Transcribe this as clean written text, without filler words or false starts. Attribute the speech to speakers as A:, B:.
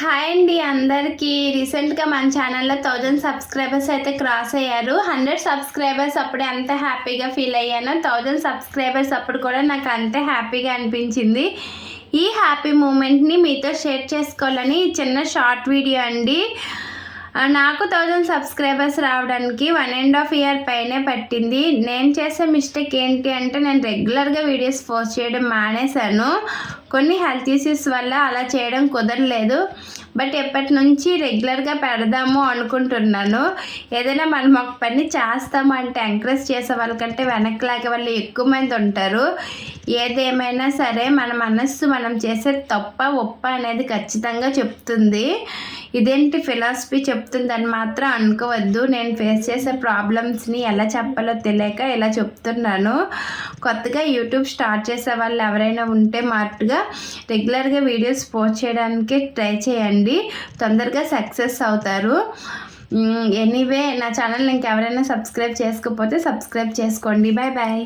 A: Hi అండి అందరికీ. రీసెంట్గా మన ఛానల్లో 1000 సబ్స్క్రైబర్స్ అయితే క్రాస్ అయ్యారు. 100 సబ్స్క్రైబర్స్ అప్పుడే అంత హ్యాపీగా ఫీల్ అయ్యాను. 1000 సబ్స్క్రైబర్స్ అప్పుడు కూడా నాకు అంతే హ్యాపీగా అనిపించింది. ఈ హ్యాపీ మూమెంట్ని మీతో షేర్ చేసుకోవాలని చిన్న షార్ట్ వీడియో అండి. నాకు 1000 సబ్స్క్రైబర్స్ రావడానికి 1.5 year పైనే పట్టింది. నేను చేసే మిస్టేక్ ఏంటి అంటే నేను రెగ్యులర్గా వీడియోస్ పోస్ట్ చేయడం మానేశాను. కొన్ని హెల్త్ ఇష్యూస్ వల్ల అలా చేయడం కుదరలేదు. బట్ ఎప్పటి నుంచి రెగ్యులర్గా పెడదాము అనుకుంటున్నాను. ఏదైనా మనం ఒక పని చేస్తాము అంటే ఎంకరేజ్ చేసే వాళ్ళకంటే వెనక్కి లాగే వాళ్ళు ఎక్కువ మంది ఉంటారు. ఏదేమైనా సరే మన మనస్సు మనం చేసే తప్ప ఒప్ప అనేది ఖచ్చితంగా చెప్తుంది. ఇదేంటి ఫిలాసఫీ చెప్తుందని మాత్రం అనుకోవద్దు. నేను ఫేస్ చేసే ప్రాబ్లమ్స్ని ఎలా చెప్పాలో తెలియక ఇలా చెప్తున్నాను. కొత్తగా యూట్యూబ్ స్టార్ట్ చేసే వాళ్ళు ఎవరైనా ఉంటే మాటుగా రెగ్యులర్గా వీడియోస్ పోస్ట్ చేయడానికి ట్రై చేయండి. తొందరగా సక్సెస్ అవుతారు. ఎనీవే నా ఛానల్ ఇంకెవరైనా సబ్స్క్రైబ్ చేసుకోకపోతే సబ్స్క్రైబ్ చేసుకోండి. Bye bye.